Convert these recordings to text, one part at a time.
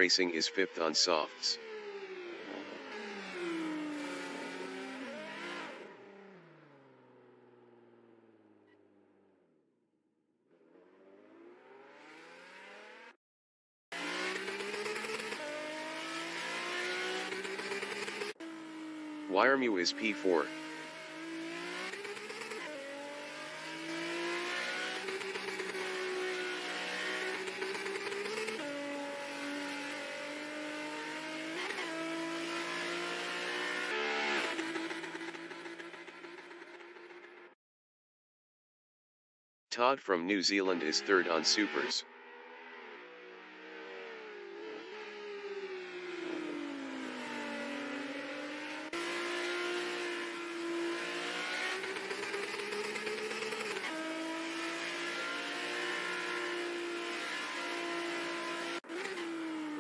Racing is 5th on softs. Wiremu is P4. Todd from New Zealand is 3rd on supers.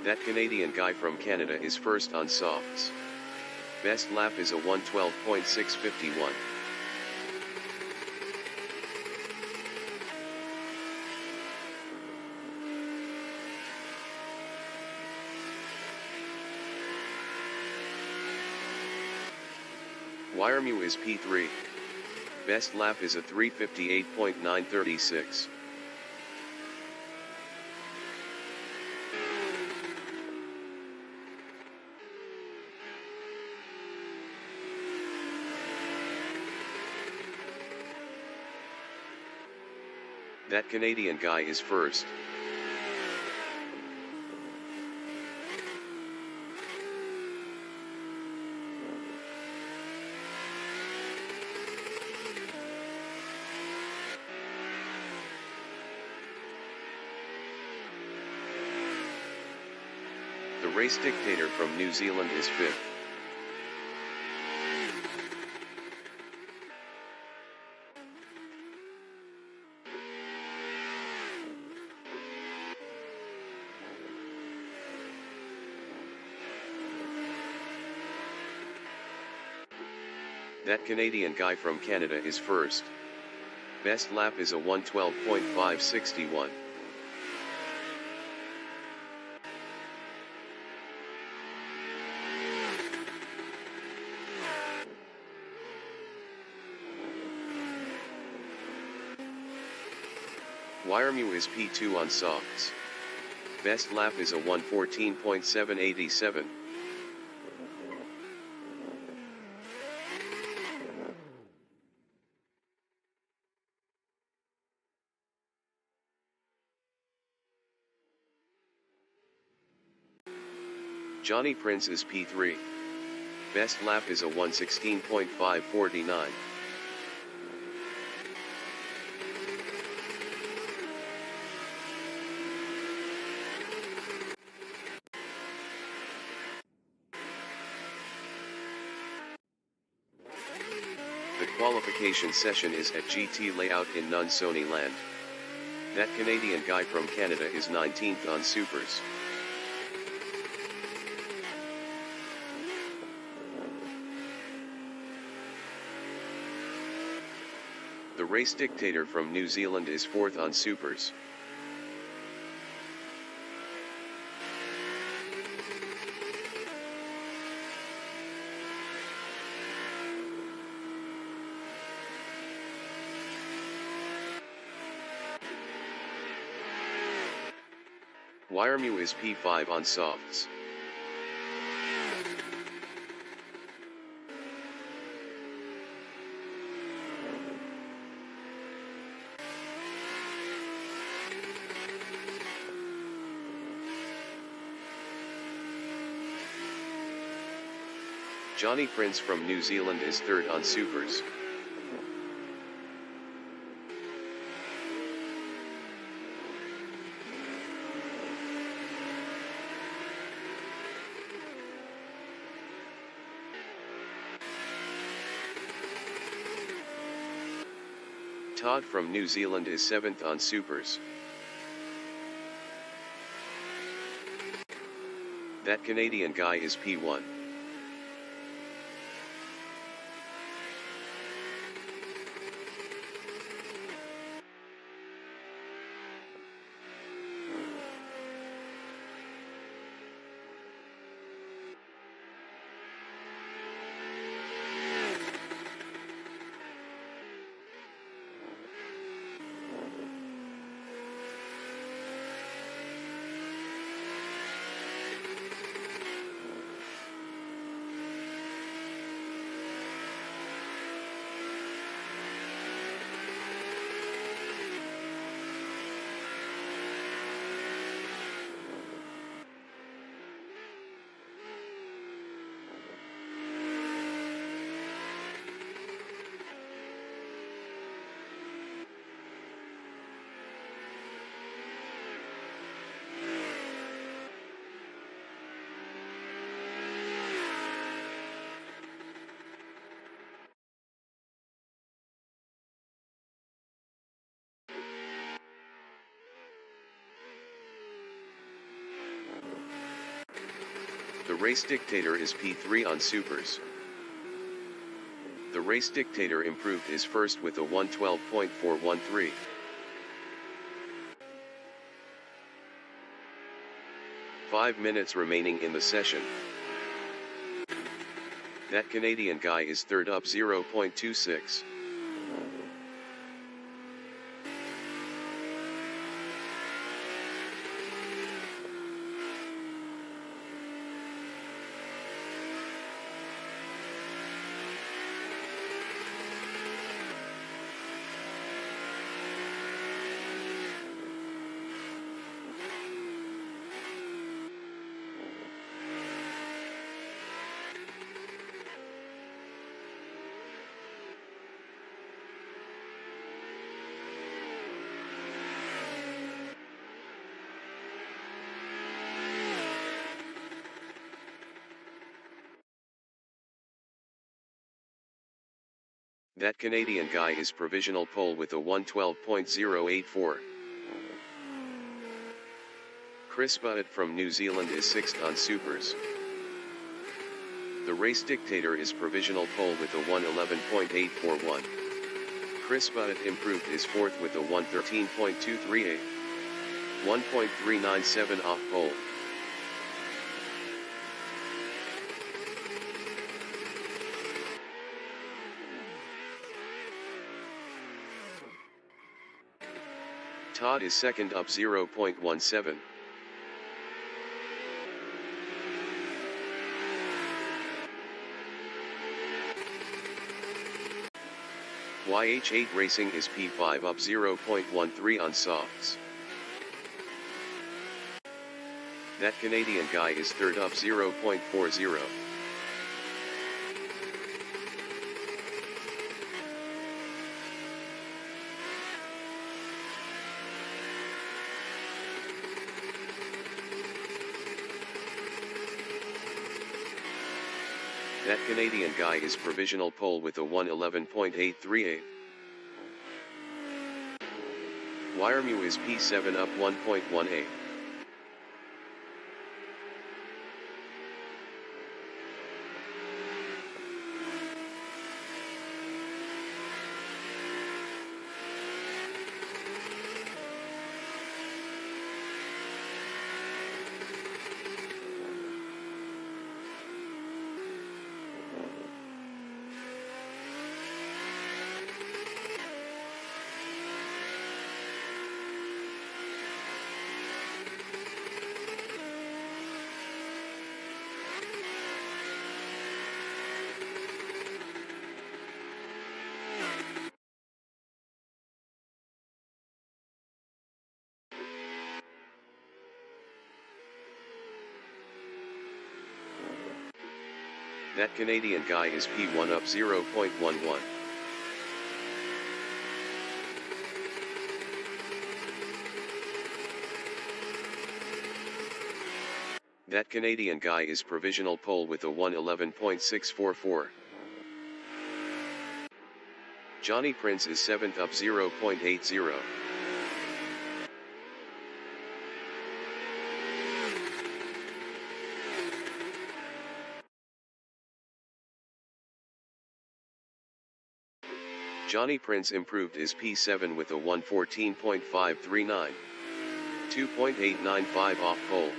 That Canadian guy from Canada is 1st on softs. Best lap is a 1:12.651. Wiremu is P3. Best lap is a 3:58.936. That Canadian guy is 1st. The race dictator from New Zealand is 5th. That Canadian guy from Canada is 1st. Best lap is a 1:12.561. Wiremu is P2 on softs. Best lap is a 1:14.787. Johnny Prince is P3. Best lap is a 1:16.549. The qualification session is at GT Layout in Nunsoni Land. That Canadian guy from Canada is 19th on supers. The race dictator from New Zealand is 4th on supers. Wiremu is P5 on softs. Johnny Prince from New Zealand is 3rd on supers. Todd from New Zealand is 7th on supers. That Canadian guy is P1. The Race Dictator is P3 on Supers. The Race Dictator improved his first with a 112.413. Five minutes remaining in the session. That Canadian guy is third up 0.26. That Canadian guy is provisional pole with a 112.084. Chris Butt from New Zealand is 6th on Supers. The Race Dictator is provisional pole with a 111.841. Chris Butt improved his 4th with a 113.238. 1.397 off pole. Todd is 2nd up 0.17. YH8 Racing is P5 up 0.13 on softs. That Canadian guy is 3rd up 0.40. That Canadian guy is provisional pole with a 111.838. Wiremew is P7 up 1.18. That Canadian guy is P1 up 0.11. That Canadian guy is provisional pole with a 111.644. Johnny Prince is 7th up 0.80. Johnny Prince improved his P7 with a 114.539. 2.895 off pole.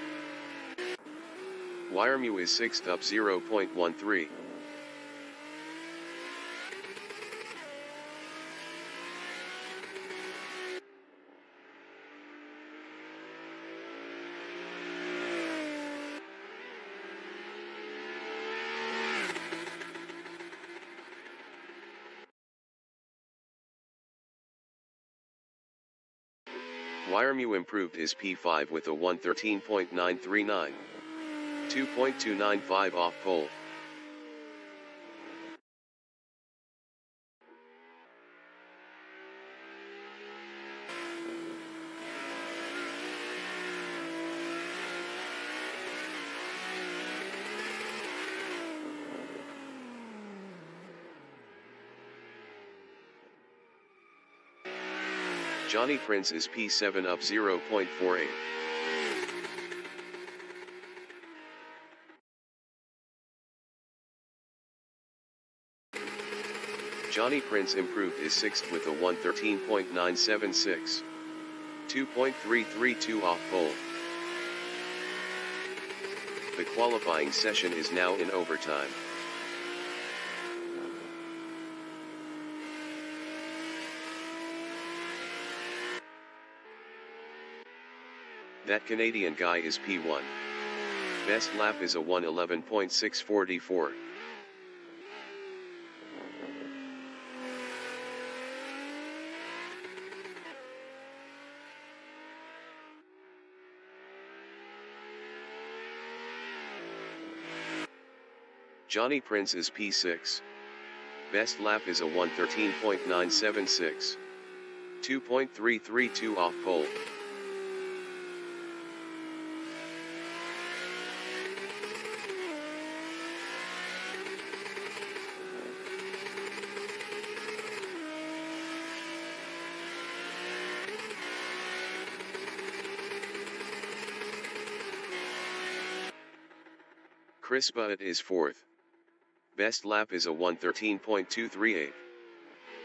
Wiremew is 6th up 0.13. Wiremew improved his P5 with a 113.939. 2.295 off pole. Johnny Prince is P7 up 0.48. Johnny Prince improved his 6th with a 1:13.976. 2.332 off pole. The qualifying session is now in overtime. That Canadian guy is P1. Best lap is a 1:11.644. Johnny Prince is P6. Best lap is a 1:13.976. 2.332 off pole. Chris Butt is 4th. Best lap is a 1:13.238.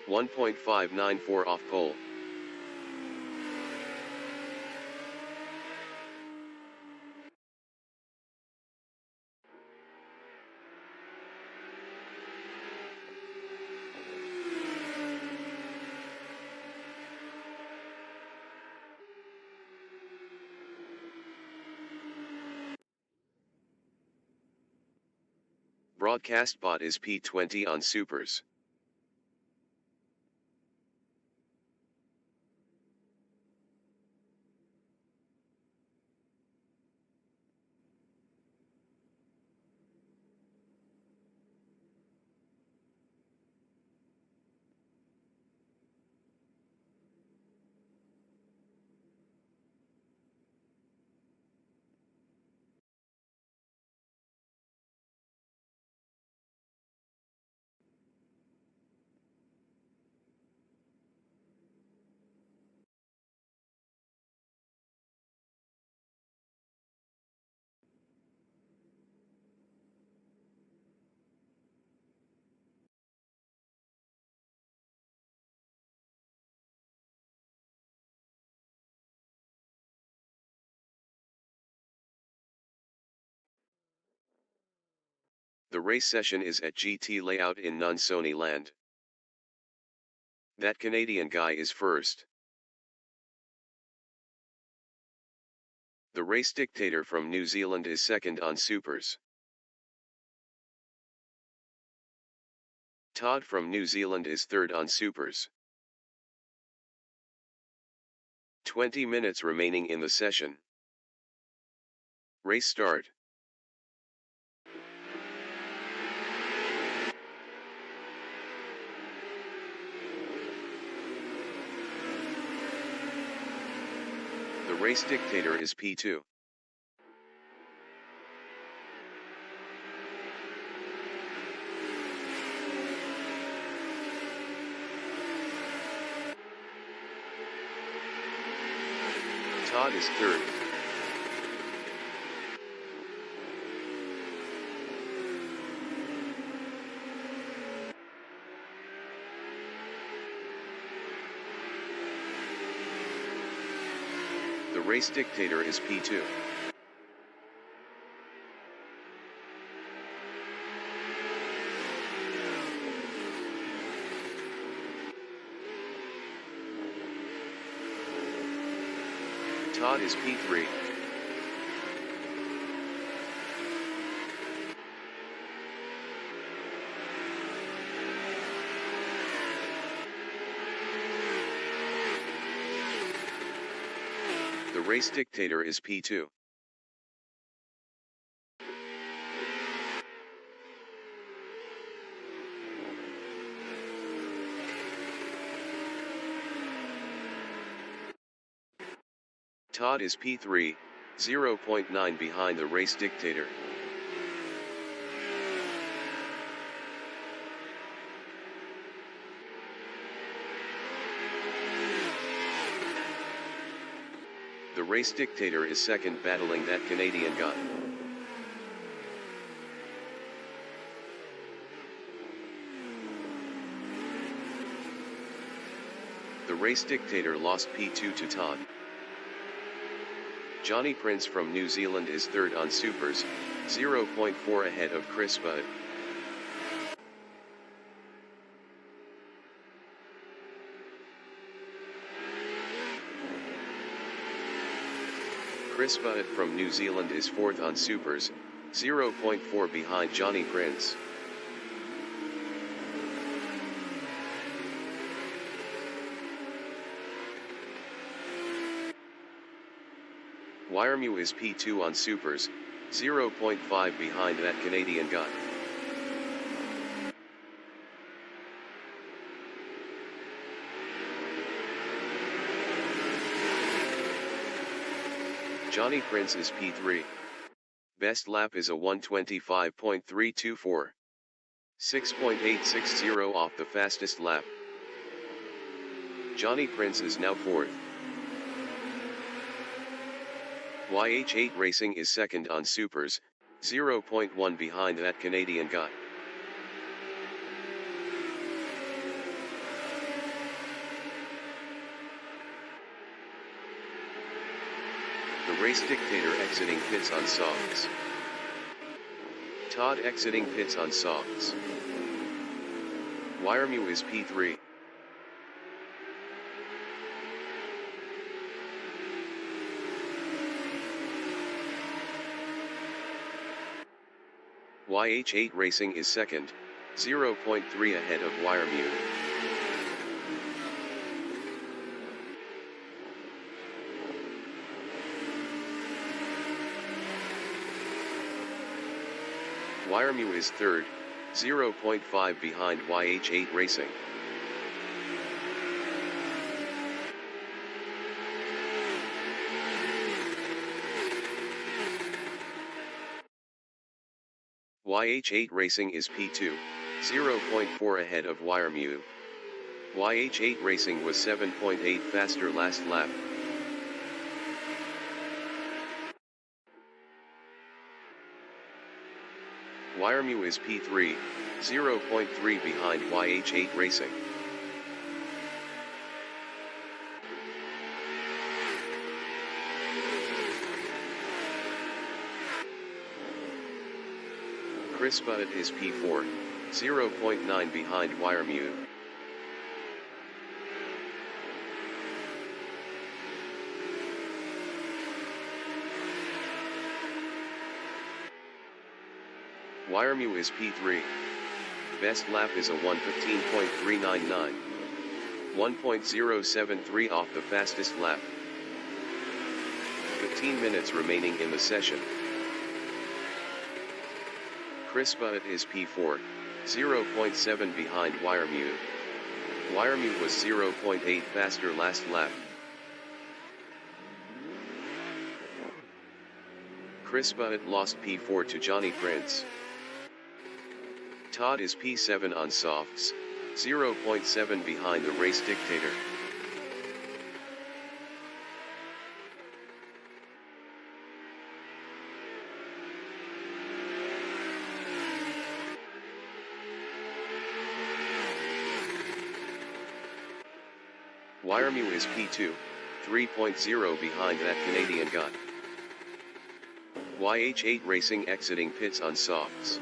1.594 off pole. Broadcast bot is P20 on Supers. The race session is at GT Layout in Nunsoney Land. That Canadian guy is first. The race dictator from New Zealand is second on Supers. Todd from New Zealand is third on Supers. 20 minutes remaining in the session. Race start. The race dictator is P2. Todd is third. The race dictator is P2. Todd is P3. The race dictator is P2. Todd is P3, 0.9 behind the race dictator. The race dictator is second, battling that Canadian guy. race dictator lost P2 to Todd. Johnny Prince from New Zealand is third on Supers, 0.4 ahead of Chris Budd. Chris Budd from New Zealand is fourth on Supers, 0.4 behind Johnny Prince. Wiremu is P2 on Supers, 0.5 behind that Canadian guy. Johnny Prince is P3. Best lap is a 1:25.324. 6.860 off the fastest lap. Johnny Prince is now fourth. YH8 Racing is second on Supers, 0.1 behind that Canadian guy. The race dictator exiting pits on softs. Todd exiting pits on softs. Wiremu is P3. YH8 Racing is second, 0.3 ahead of Wiremu. Wiremu is third, 0.5 behind YH8 Racing. YH8 Racing is P2, 0.4 ahead of Wiremu. YH8 Racing was 7.8 faster last lap. Wiremu is P3, 0.3 behind YH8 Racing. Chris Budd is P4, 0.9 behind Wiremu. Wiremu is P3. Best lap is a 1:15.399. 1.073 off the fastest lap. 15 minutes remaining in the session. Chris Budd is P4, 0.7 behind Wiremu. Wiremu was 0.8 faster last lap. Chris Budd lost P4 to Johnny Prince. Todd is P7 on softs, 0.7 behind the race dictator. Wiremu is P2, 3.0 behind that Canadian guy. YH8 Racing exiting pits on softs.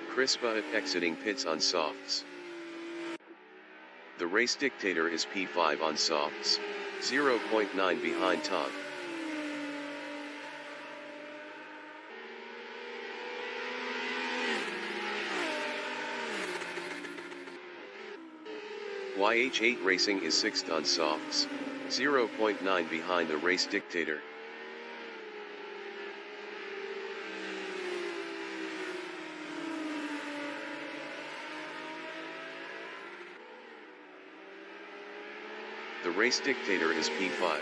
Chris Budd exiting pits on softs. The race dictator is P5 on softs, 0.9 behind Todd. YH8 Racing is 6th on softs, 0.9 behind the race dictator. The race dictator is P5.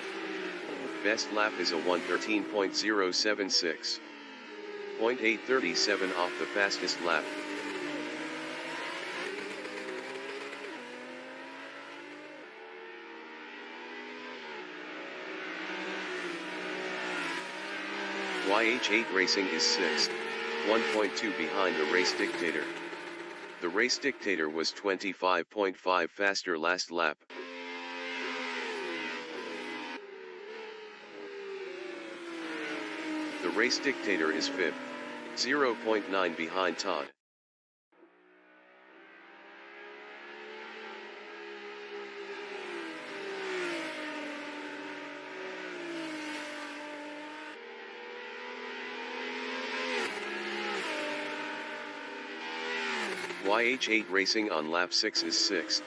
Best lap is a 1:13.076. 0.837 off the fastest lap. YH8 Racing is 6th, 1.2 behind the race dictator. The race dictator was 25.5 faster last lap. The race dictator is 5th, 0.9 behind Todd. YH8 Racing on lap 6 is 6th,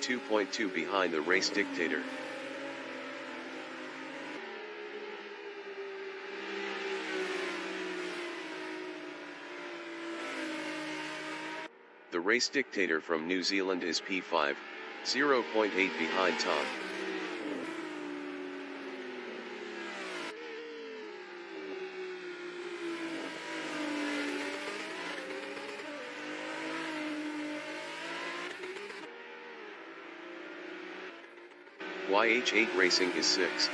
2.2 behind the race dictator. The race dictator from New Zealand is P5, 0.8 behind Todd. YH8 Racing is 6th.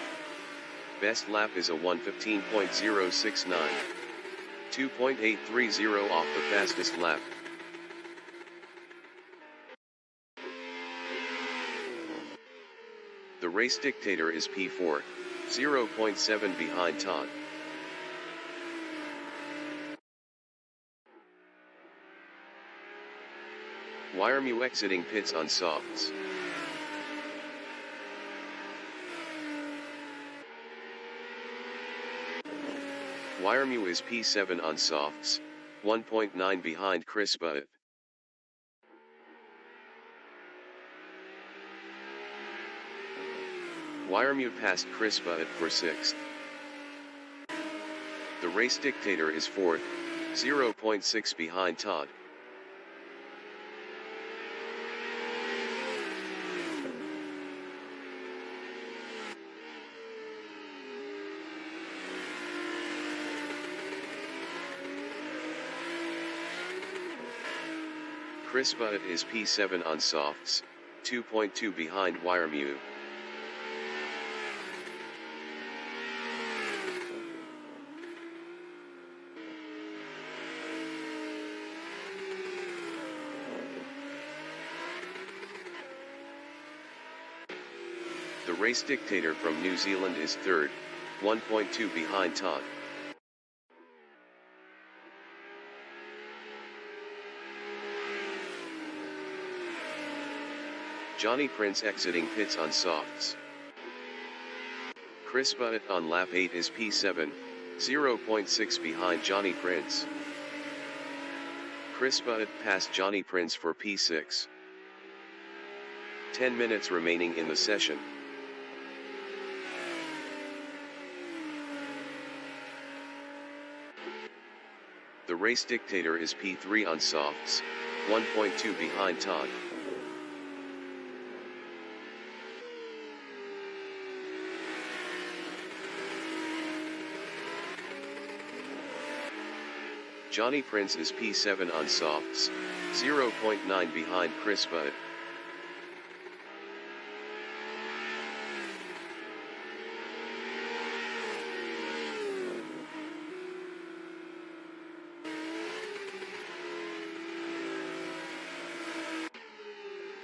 Best lap is a 1:15.069. 2.830 off the fastest lap. The race dictator is P4, 0.7 behind Todd. Wiremu exiting pits on softs. Wiremu is P7 on softs, 1.9 behind Chris Butt. Wiremu passed Chris Butt for 6th. The race dictator is 4th, 0.6 behind Todd. Chris Butt is P7 on softs, 2.2 behind Wiremu. The race dictator from New Zealand is 3rd, 1.2 behind Todd. Johnny Prince exiting pits on softs. Chris Butt on lap 8 is P7, 0.6 behind Johnny Prince. Chris Butt passed Johnny Prince for P6. 10 minutes remaining in the session. The race dictator is P3 on softs, 1.2 behind Todd. Johnny Prince is P7 on softs, 0.9 behind Chris Butt.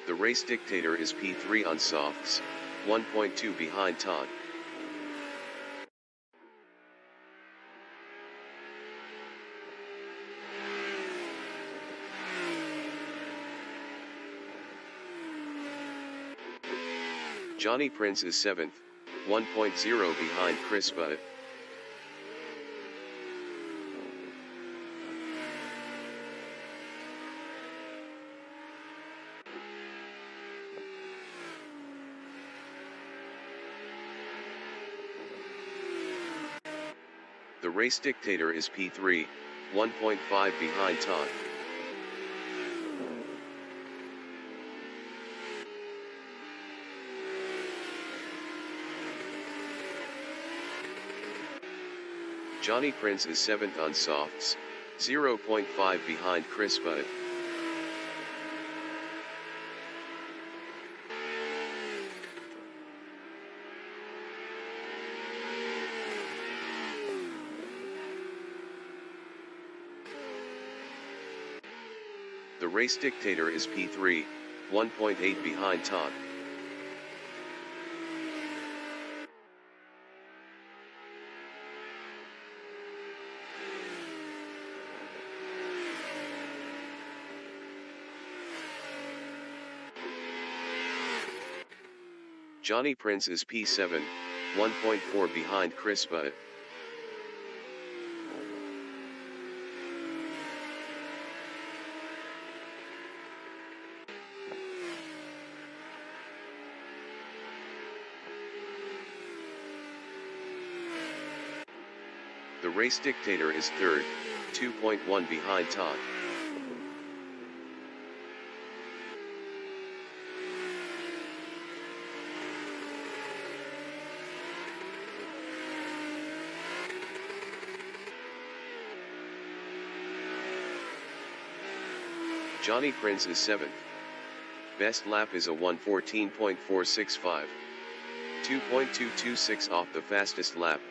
The race dictator is P3 on softs, 1.2 behind Todd. Johnny Prince is 7th, 1.0 behind Chris Butt. The race dictator is P3, 1.5 behind Todd. Johnny Prince is 7th on softs, 0.5 behind Chris Butt. The The race dictator is P3, 1.8 behind Todd. Johnny Prince is P7, 1.4 behind Chris Butt. The race dictator is third, 2.1 behind Todd. Johnny Prince is 7th. Best lap is a 1:14.465. 2.226 off the fastest lap.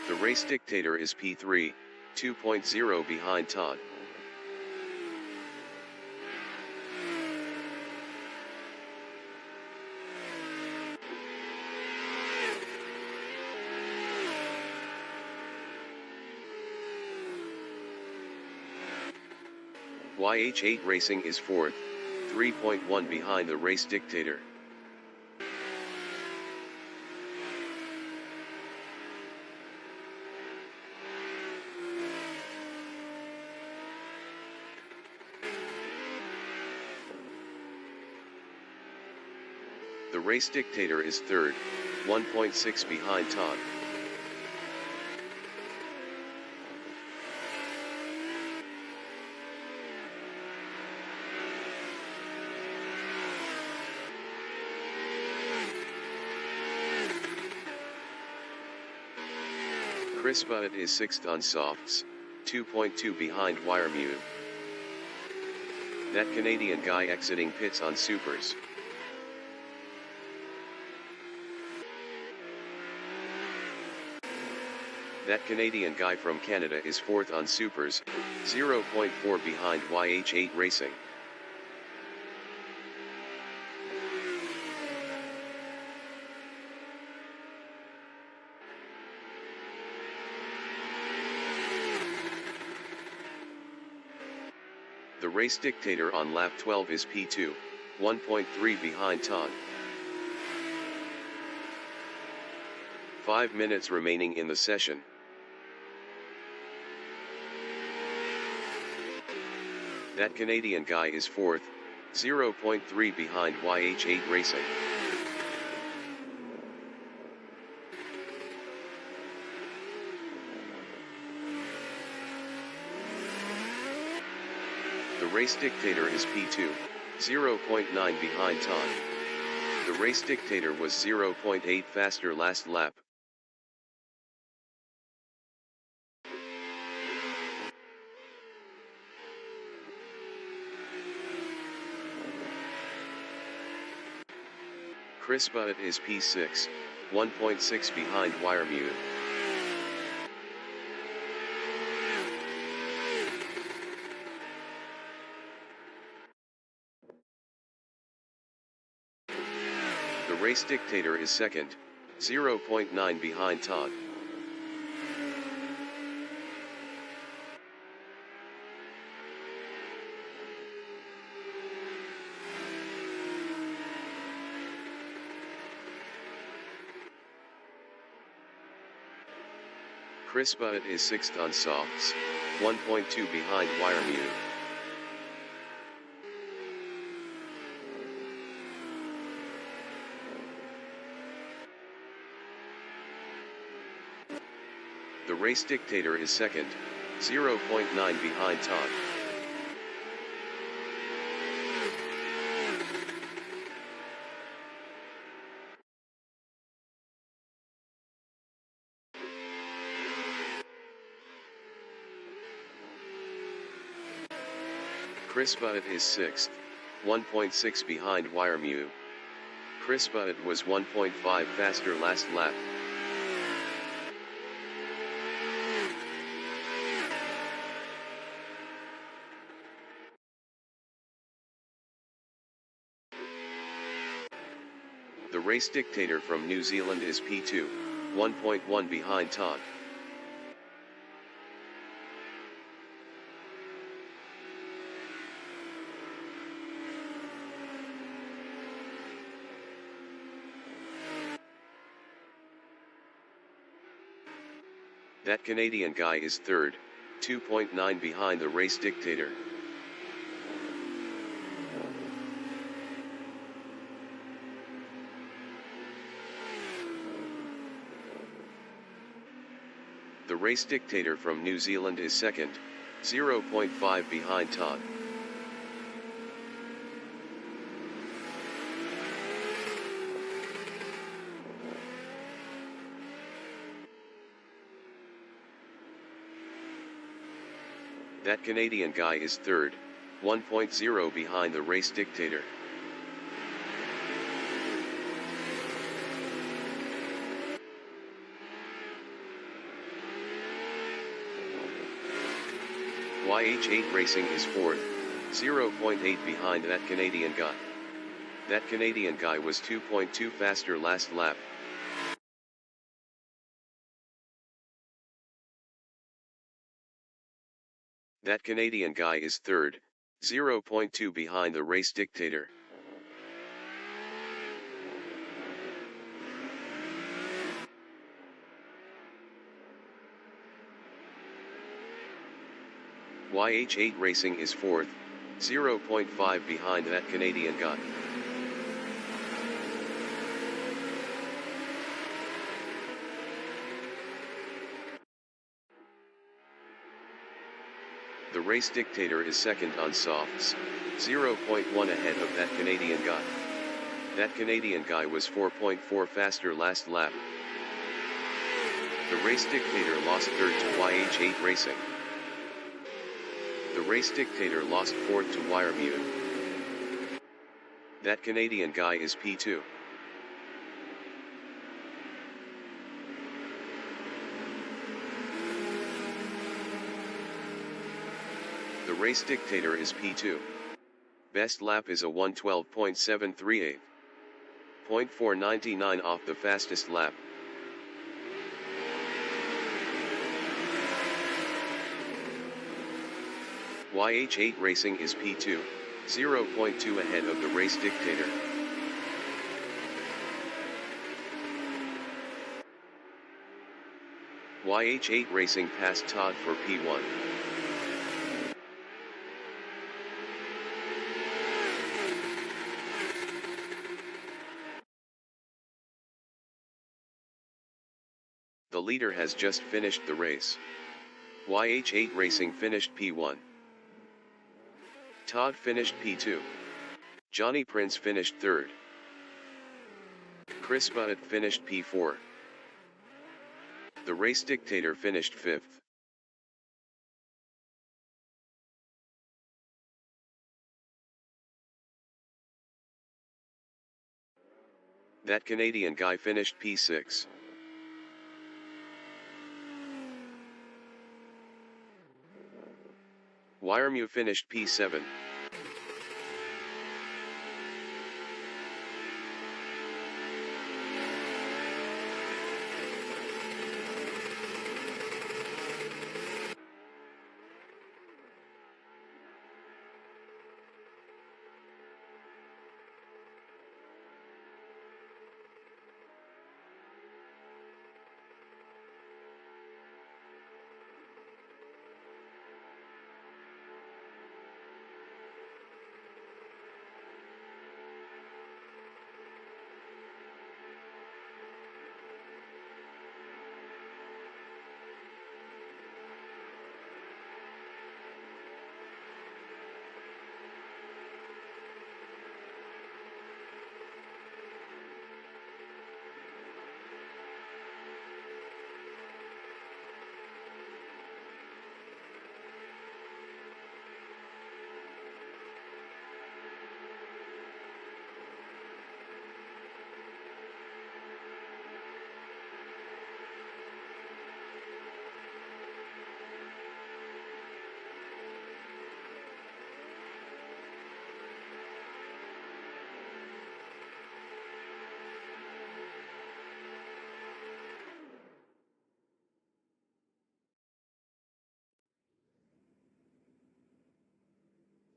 The race dictator is P3, 2.0 behind Todd. YH8 Racing is 4th, 3.1 behind the race dictator. The race dictator is 3rd, 1.6 behind Todd. Chris Butt is 6th on softs, 2.2 behind Wiremute. That Canadian guy exiting pits on supers. That Canadian guy from Canada is 4th on supers, 0.4 behind YH8 Racing. The race dictator on lap 12 is P2, 1.3 behind Todd. 5 minutes remaining in the session. That Canadian guy is 4th, 0.3 behind YH8 Racing. The race dictator is P2, 0.9 behind Todd. The race dictator was 0.8 faster last lap. Chris Butt is P6, 1.6 behind Wiremute. The race dictator is 2nd, 0.9 behind Todd. Chris Butt is 6th on softs, 1.2 behind Wiremute. The race dictator is 2nd, 0.9 behind Todd. Chris Butt is 6th, 1.6 behind Wiremute. Chris Butt was 1.5 faster last lap. The race dictator from New Zealand is P2, 1.1 behind Todd. That Canadian guy is third, 2.9 behind the race dictator. The race dictator from New Zealand is second, 0.5 behind Todd. That Canadian guy is third, 1.0 behind the race dictator. YH8 Racing is fourth, 0.8 behind that Canadian guy. That Canadian guy was 2.2 faster last lap. That Canadian guy is third, 0.2 behind the race dictator. YH8 Racing is fourth, 0.5 behind that Canadian guy. The race dictator is second on softs, 0.1 ahead of that Canadian guy. That Canadian guy was 4.4 faster last lap. The race dictator lost third to YH8 Racing. The race dictator lost fourth to Wiremute. That Canadian guy is P2. The race dictator is P2. Best lap is a 1:12.738. 0.499 off the fastest lap. YH8 Racing is P2, 0.2 ahead of the race dictator. YH8 Racing passed Todd for P1. The leader has just finished the race. YH8 Racing finished P1. Todd finished P2. Johnny Prince finished third. Chris Butt finished P4. The race dictator finished fifth. That Canadian guy finished P6. Wiremute finished P7.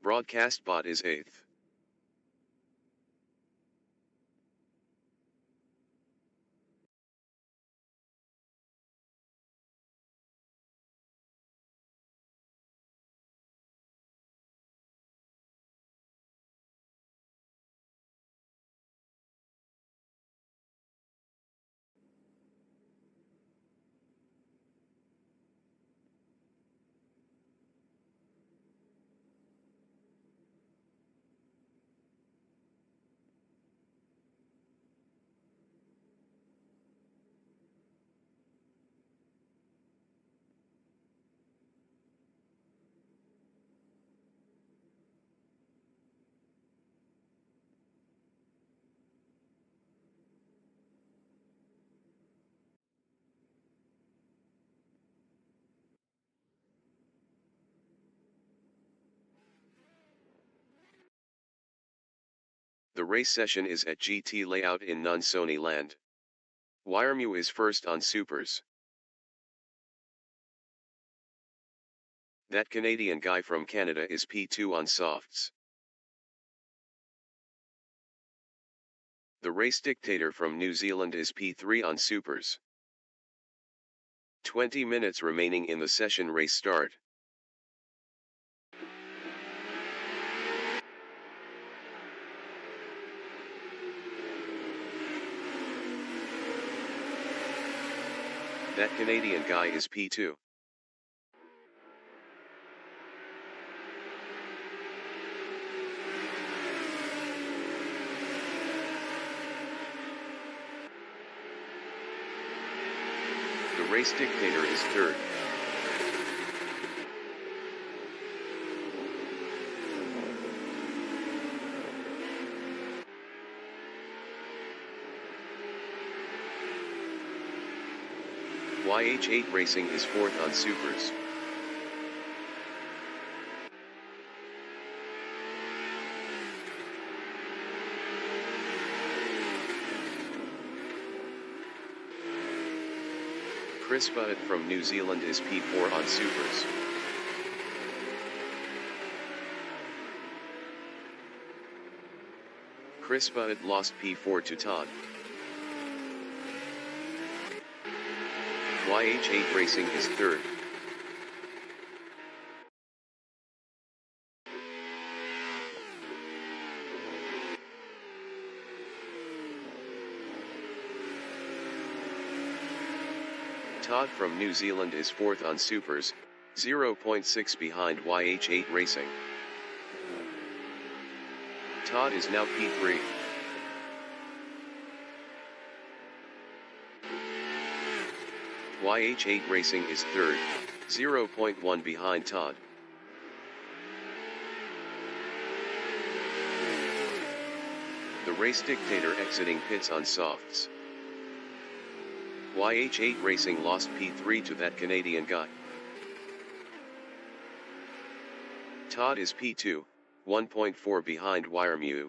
Broadcast bot is 8th. The race session is at GT Layout in non-Sony land. Wiremu is first on supers. That Canadian guy from Canada is P2 on softs. The race dictator from New Zealand is P3 on supers. 20 minutes remaining in the session. Race start. That Canadian guy is P2. The race dictator is third. YH8 Racing is fourth on supers. Chris Butt from New Zealand is P4 on supers. Chris Butt lost P4 to Todd. YH8 Racing is third. Todd from New Zealand is fourth on supers, 0.6 behind YH8 Racing. Todd is now P3. YH8 Racing is third, 0.1 behind Todd. The race dictator exiting pits on softs. YH8 Racing lost P3 to that Canadian guy. Todd is P2, 1.4 behind Wiremu.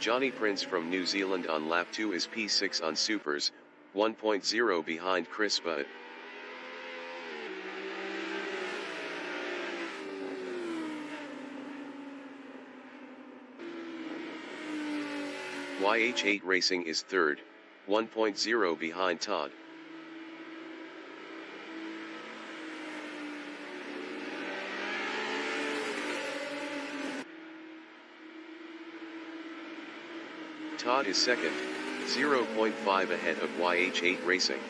Johnny Prince from New Zealand on lap 2 is P6 on supers, 1.0 behind Chris Butt. YH8 Racing is third, 1.0 behind Todd. Todd is second, 0.5 ahead of YH8 Racing.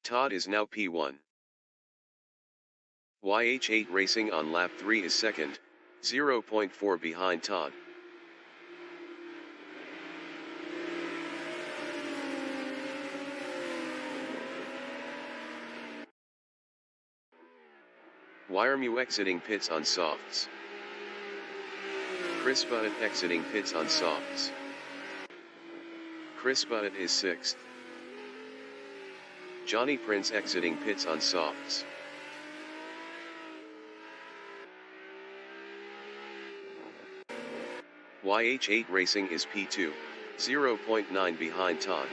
Todd is now P1. YH8 Racing on lap 3 is second, 0.4 behind Todd. Wiremu exiting pits on softs. Chris Butt exiting pits on softs. Chris Butt is 6th. Johnny Prince exiting pits on softs. YH8 Racing is P2, 0.9 behind Todd.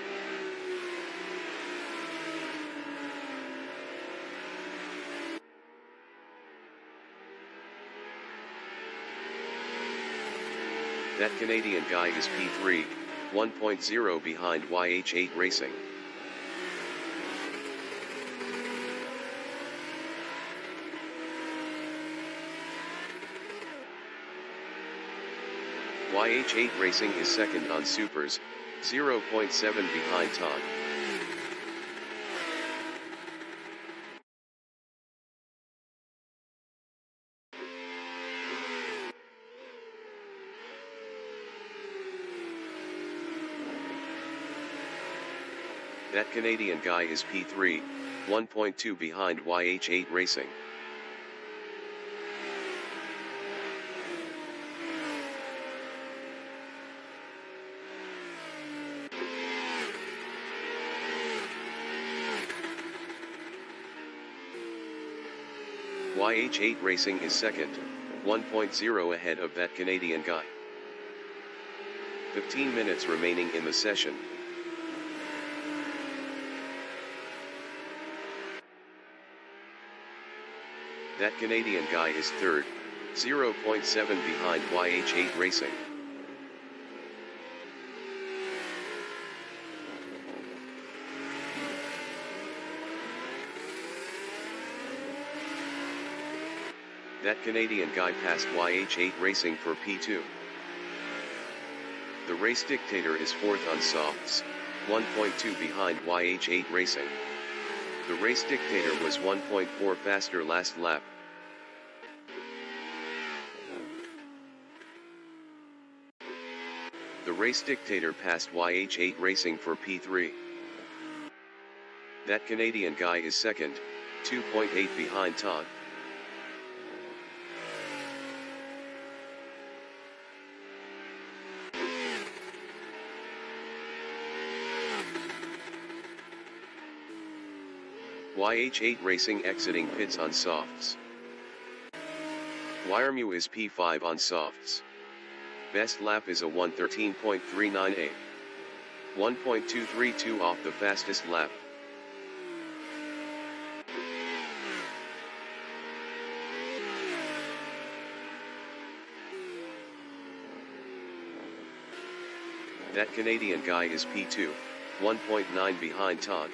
That Canadian guy is P3, 1.0 behind YH8 Racing. YH8 Racing is second on Supers, 0.7 behind Todd. That Canadian guy is P3, 1.2 behind YH8 Racing. YH8 Racing is second, 1.0 ahead of that Canadian guy. 15 minutes remaining in the session. That Canadian guy is third, 0.7 behind YH8 Racing. That Canadian guy passed YH8 Racing for P2. The race dictator is fourth on softs, 1.2 behind YH8 Racing. The race dictator was 1.4 faster last lap. The race dictator passed YH8 Racing for P3. That Canadian guy is second, 2.8 behind Todd. YH8 Racing exiting pits on softs. Wiremu is P5 on softs. Best lap is a 1:13.398. 1.232 off the fastest lap. That Canadian guy is P2, 1.9 behind Todd.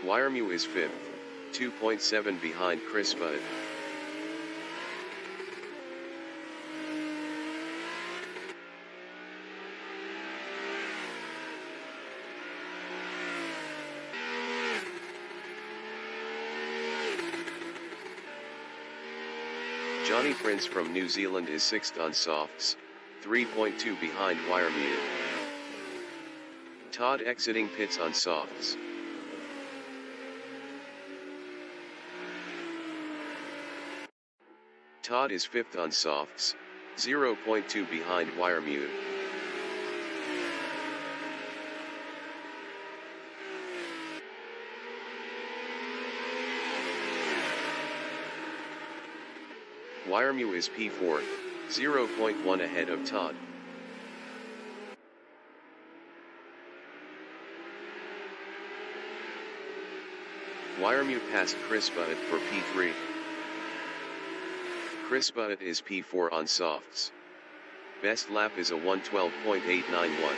Wiremu is fifth, 2.7 behind Chris Budd. Johnny Prince from New Zealand is sixth on softs, 3.2 behind Wiremu. Todd exiting pits on softs. Todd is fifth on softs, 0.2 behind Wiremu. Wiremu is P4, 0.1 ahead of Todd. Wiremu passed Chris Budd for P3. Chris Budd is P4 on softs. Best lap is a 1:12.891.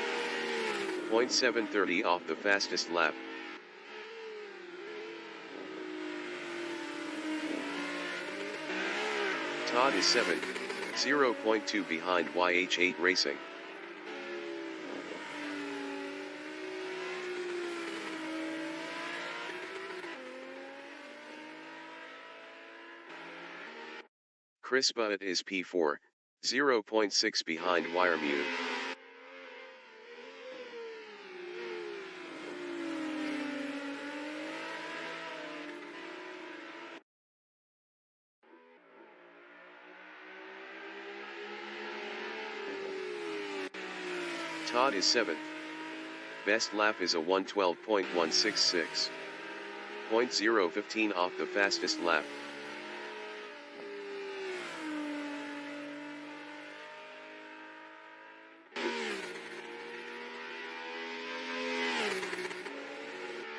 0.730 off the fastest lap. Todd is 7th, 0.2 behind YH8 Racing. Chris Budd is P4, 0.6 behind Wiremu. Todd is 7th. Best lap is a 1:12.166. 0.015 off the fastest lap.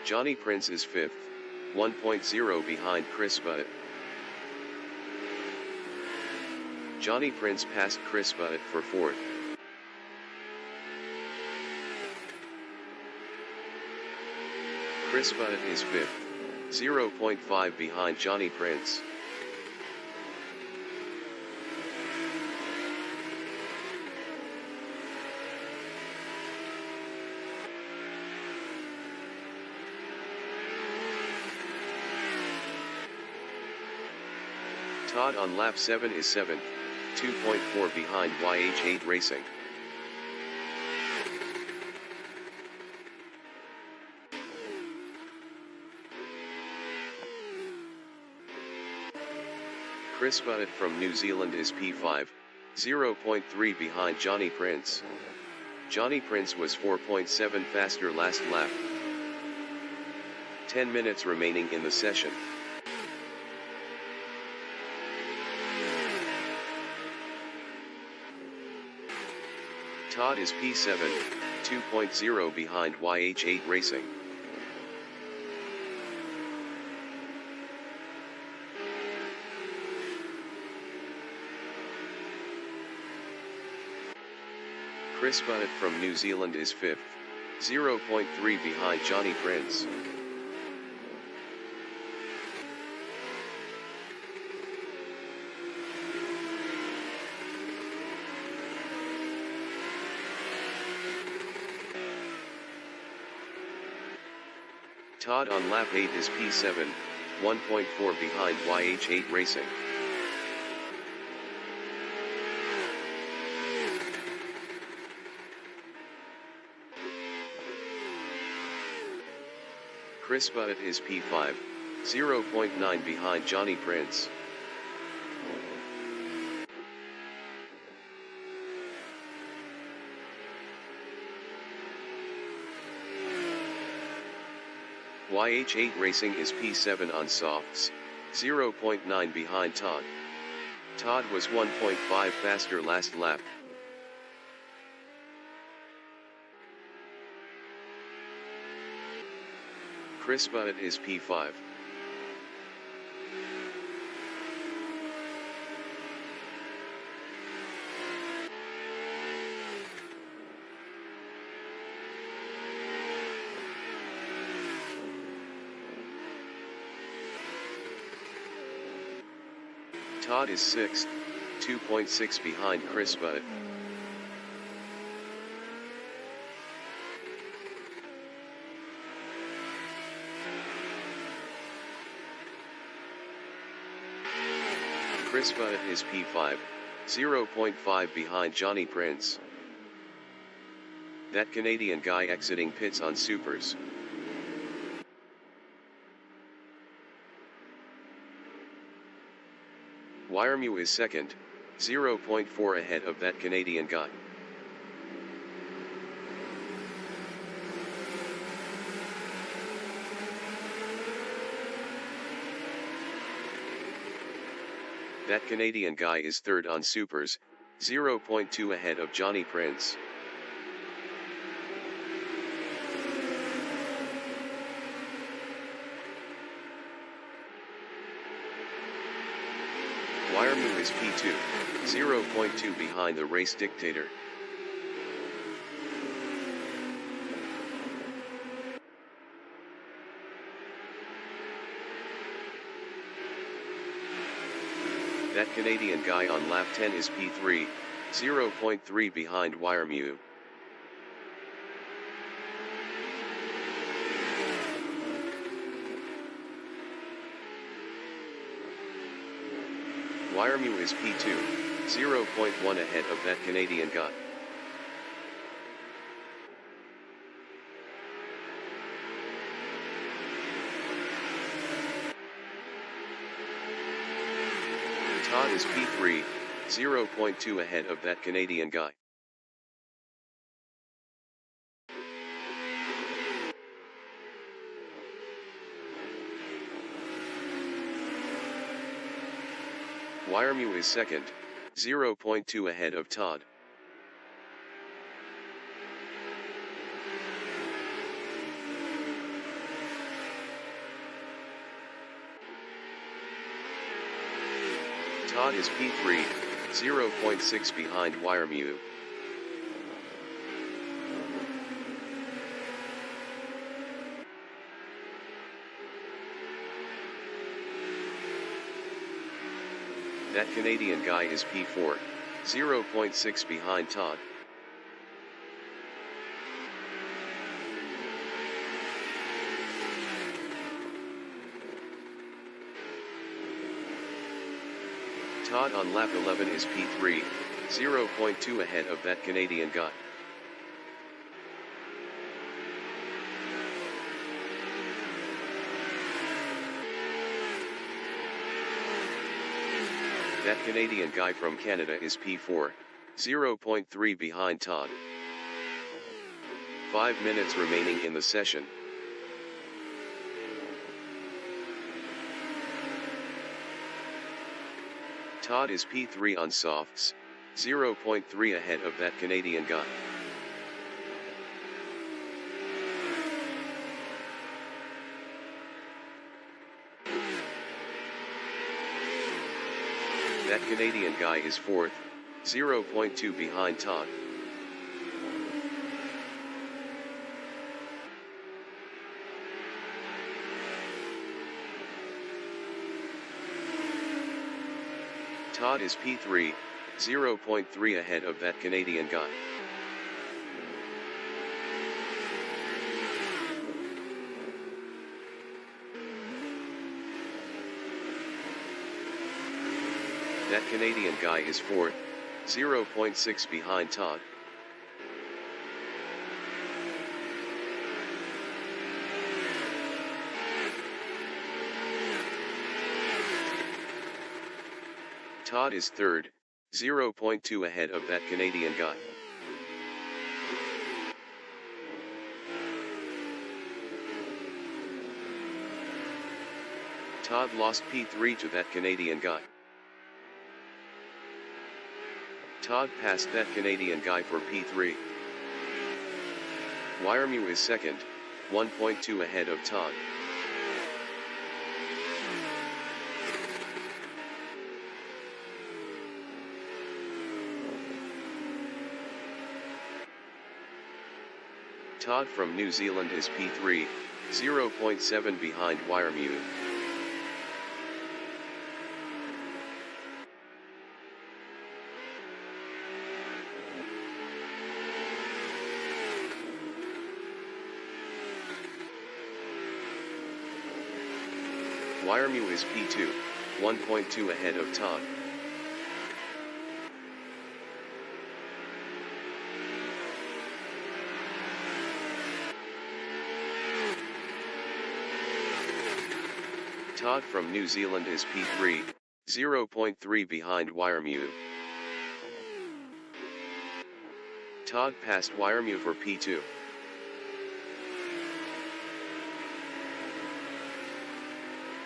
Johnny Prince is 5th, 1.0 behind Chris Butt. Johnny Prince passed Chris Butt for 4th. Chris Butt is 5th, 0.5 behind Johnny Prince. Todd on lap 7 is 7th, 2.4 behind YH8 Racing. Chris Butt from New Zealand is P5, 0.3 behind Johnny Prince. Johnny Prince was 4.7 faster last lap. 10 minutes remaining in the session. Todd is P7, 2.0 behind YH8 Racing. Chris Butt from New Zealand is 5th, 0.3 behind Johnny Prince. Todd on lap 8 is P7, 1.4 behind YH8 Racing. Chris Butt is P5, 0.9 behind Johnny Prince. YH8 Racing is P7 on softs, 0.9 behind Todd. Todd was 1.5 faster last lap. Chris Butt is P5. Todd is 6th, 2.6 behind Chris Butt. Chris Butt is P5, 0.5 behind Johnny Prince. That Canadian guy exiting pits on supers. Wiremu is 2nd, 0.4 ahead of that Canadian guy. That Canadian guy is 3rd on supers, 0.2 ahead of Johnny Prince. Wiremu is P2, 0.2 behind the race dictator. That Canadian guy on lap 10 is P3, 0.3 behind Wiremu. Wiremu is P2, 0.1 ahead of that Canadian guy. Todd is P3, 0.2 ahead of that Canadian guy. Wyremew is second, 0.2 ahead of Todd. Todd is P3, 0.6 behind Wyremew. That Canadian guy is P4, 0.6 behind Todd. Todd on lap 11 is P3, 0.2 ahead of that Canadian guy. That Canadian guy from Canada is P4, 0.3 behind Todd. 5 minutes remaining in the session. Todd is P3 on softs, 0.3 ahead of that Canadian guy. That Canadian guy is fourth, 0.2 behind Todd. Todd is P3, 0.3 ahead of that Canadian guy. That Canadian guy is fourth, 0.6 behind Todd. Todd is third, 0.2 ahead of that Canadian guy. Todd lost P3 to that Canadian guy. Todd passed that Canadian guy for P3. Wyremew is second, 1.2 ahead of Todd. Todd from New Zealand is P3, 0.7 behind Wyremew. Wyremew is P2, 1.2 ahead of Todd. Todd from New Zealand is P3, 0.3 behind Wyremew. Todd passed Wyremew for P2.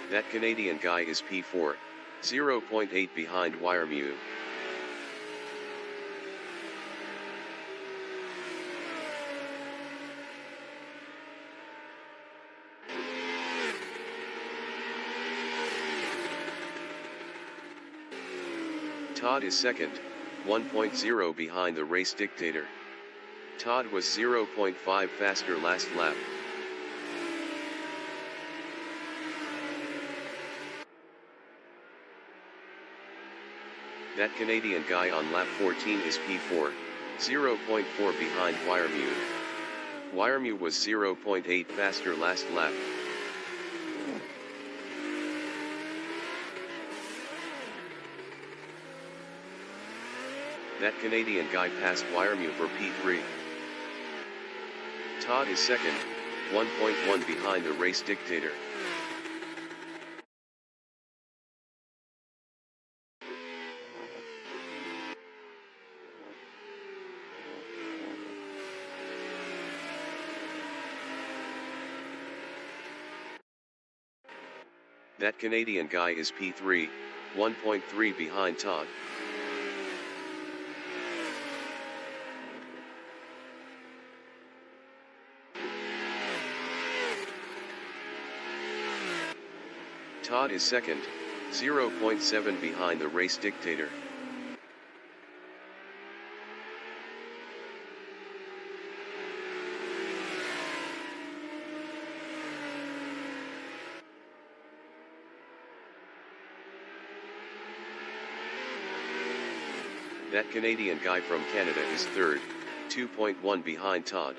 That Canadian guy is P4, 0.8 behind Wyremew. Todd is second, 1.0 behind the race dictator. Todd was 0.5 faster last lap. That Canadian guy on lap 14 is P4, 0.4 behind Wyremew. Wyremew was 0.8 faster last lap. That Canadian guy passed Wyremew for P3. Todd is second, 1.1 behind the race dictator. That Canadian guy is P3, 1.3 behind Todd. Todd is second, 0.7 behind the race dictator. That Canadian guy from Canada is third, 2.1 behind Todd.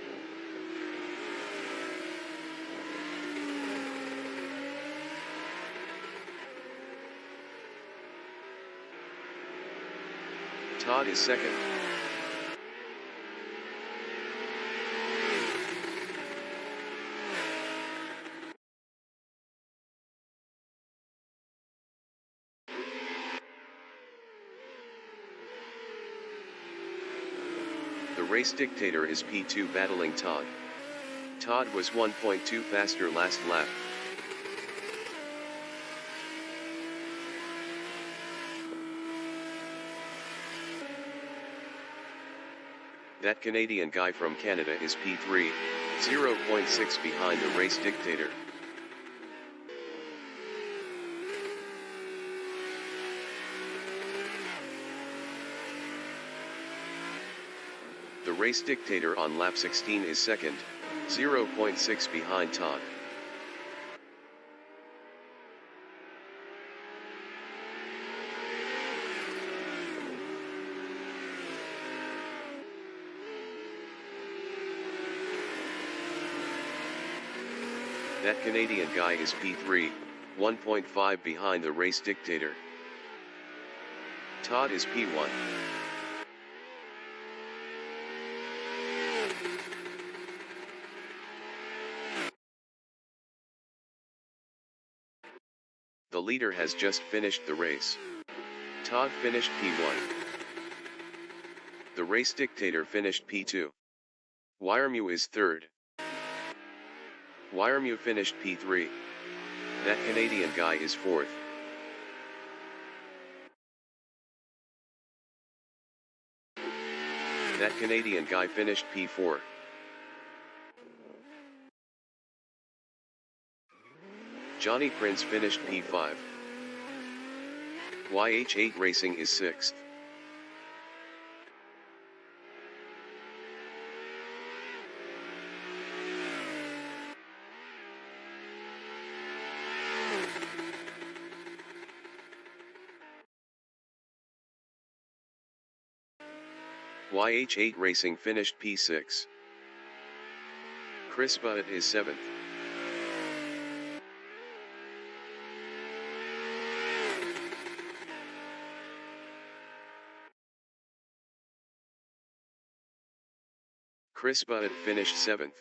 Todd is second. The race dictator is P2 battling Todd. Todd was 1.2 faster last lap. That Canadian guy from Canada is P3, 0.6 behind the race dictator. The race dictator on lap 16 is second, 0.6 behind Todd. That Canadian guy is P3, 1.5 behind the race dictator. Todd is P1. The leader has just finished the race. Todd finished P1. The race dictator finished P2. Wiremu is third. Wiremu finished P3. That Canadian guy is fourth. That Canadian guy finished P4. Johnny Prince finished P5. YH8 Racing is sixth. YH8 Racing finished P6. Chris Butt is seventh. Chris Butt finished seventh.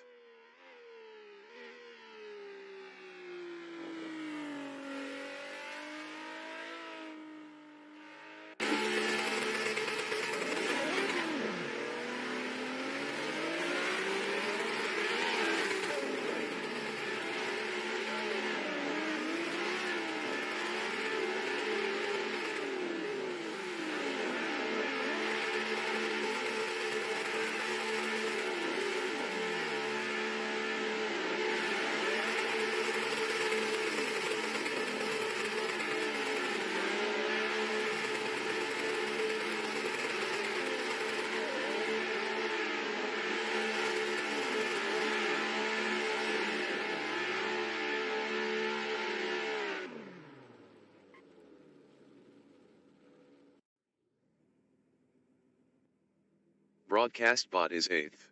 Broadcast bot is eighth.